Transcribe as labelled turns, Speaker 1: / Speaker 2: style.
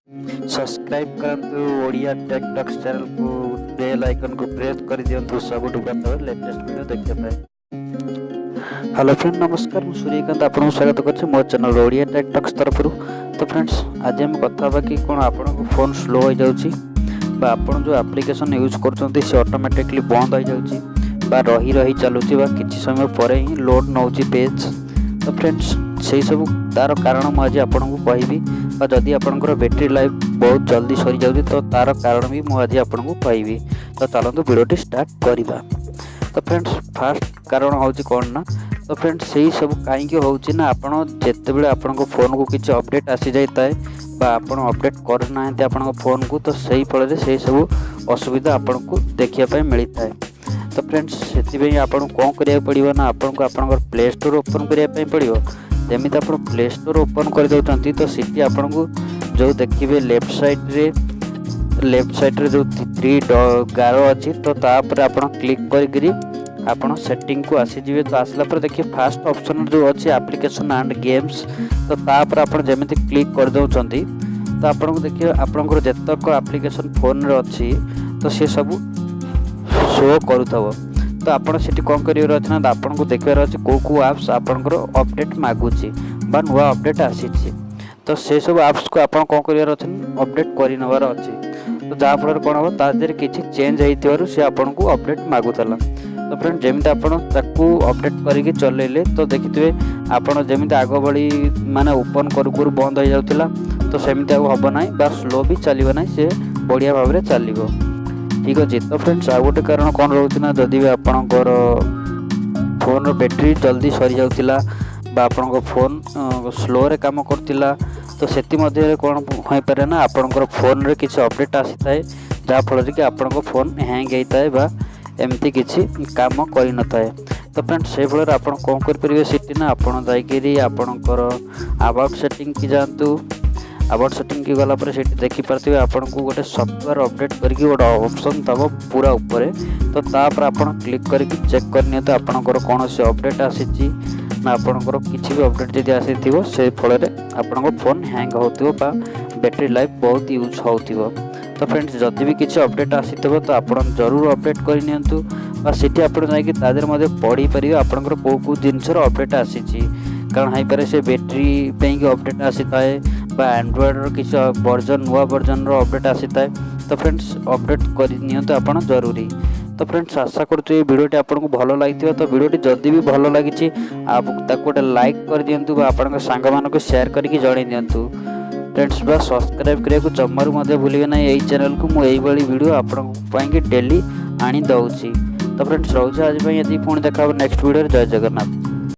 Speaker 1: Subscribe करंतु Odia tech talks channel को bell icon को प्रेस कर दियंतु सबुठु प्रथम लेटेस्ट वीडियो देखिया पाए। हेलो फ्रेंड नमस्कार मु सूर्यकांत आपन स्वागत करछि मो चैनल ओडिया टेक टॉक्स तरफ। तो फ्रेंड्स आज हम कथा बाकी कोन आपन को फोन स्लो हो जाउछि बा आपन जो एप्लीकेशन यूज करछन्ती से ऑटोमेटिकली बंद हो जाउछि बा रही रही चलुछि बा किछि समय परे ही लोड नउछि पेज। तो फ्रेंड्स से सब तार कारण मु आज आपन को कहबी बा जदि आपनकर बैटरी लाइफ बहुत जल्दी सरी जाउछि तो तार कारण भी मु आज आपन को कहबी। तो चलंतु वीडियोटी स्टार्ट करिबा। तो फ्रेंड्स फर्स्ट कारण होछि कोन ना, तो फ्रेंड्स सही सब काहे होछि ना आपन जेते बेले आपन को फोन को किछि अपडेट आसी जायताय बा आपन अपडेट कर नाहंते आपन को फोन को, तो सही फल रे सही सब असुविधा आपन को देखिया पाए मिलिताय। तो फ्रेंड्स सेति आपन कोन करिया पड़िबो ना आपन को आपनकर प्ले स्टोर ओपन करिया पाए पड़िबो। जेमिति आप प्ले स्टोर ओपन कर दउचंती तो सिटी आपन को जो देखिबे लेफ्ट साइड रे जो थ्री गारो अछि तो ता पर आपन क्लिक करी आपन सेटिंग को आसी जिवे। तो आसला पर देखिए फर्स्ट ऑप्शन जो अछि एप्लीकेशन एंड गेम्स, तो ता पर आपन जेमिति क्लिक कर दउचंती तो आपन को देखिए आपनकर जतक एप्लीकेशन फोन रे अछि तो से सब शो करूथबो। तो आपन सेठी कोन करियर अछि ना आपन को देखियर अछि को एप्स आपनकर अपडेट मागुची बा नुवा अपडेट आसीची, तो से सब एप्स को आपन कोन करियर अछि अपडेट करि नबार अछि। तो जा फल कोन हो ता देर किछि चेंज हेतिवारु से आपन को अपडेट मागुतला। तो फ्रेंड जेमिति आपन ताकू अपडेट करिके चलेले तो देखिथिबे आपन जेमिति आगो बळी माने ओपन करू बंद हो जाउतला तो सेमिति आ होबो नाही बा स्लो भी चलिबो नाही, से बढ़िया भाबरे चलिबो। ठीक अछि। तो फ्रेंड्स आ गोटे कारण कोन रहउछि ना जदि आपनकर फोन रो बैटरी जल्दी सरी जाउतिला बा आपनकर फोन स्लो रे काम करतिला तो सेति मध्ये रे कोन होय पारे ना आपनकर फोन रे किछ अपडेट आसीताय जा फल रे कि आपनकर फोन हैंग हेताय बा एमती किछि काम करि नथाय। तो फ्रेंड्स से फल रे आपन कोन कर परिबे सेति ना आपन जायकेरी आपनकर अबाउट सेटिंग की जानतु। अबाउट सेटिंग की गला पर सेठी देखि परथिबे आपन को गोटे सॉफ्टवेयर अपडेट करके गोटे ऑप्शन तब पूरा ऊपर, तो ता पर आपन क्लिक करके चेक करनियो तो आपनकर कोन से अपडेट आसीची ना आपनकर किछि भी अपडेट जदि आसीथिबो से फल रे आपनकर फोन हैंग होतिबो बा बैटरी लाइफ बहुत यूज होतिबो। तो फ्रेंड्स जदि भी किछि अपडेट आसीथिबो तो आपन जरूर अपडेट करि नियंतु बा सेठी आपन जाय कि तादेर मध्ये पढी परिबे आपनकर को जिंसर अपडेट आसीची। कारण हाई पारे से बैटरी पेंगी अपडेट आसीताय बा एंड्रॉइड रो किछ वर्जन नुवा वर्जन रो अपडेट आसीताय। तो फ्रेंड्स अपडेट करि नियंतु आपन जरूरी। तो फ्रेंड्स आशा करछु ए वीडियोटी आपन को भलो लागिथिबो। तो वीडियोटी जदि भी भलो लागिछि आप ताको गोटे लाइक कर दियंतु बा आपन के संग मान को शेयर करके जणाई दियंतु। फ्रेंड्स बा सब्सक्राइब करिया को जम्मारु मध्ये भूलिबे नै एई चैनल को मु एई वाली वीडियो आपन पई के डेली आनी दउछि। तो फ्रेंड्स रहउछि आज पई यदि फोन देखाब नेक्स्ट वीडियो रे। जय जगन्नाथ।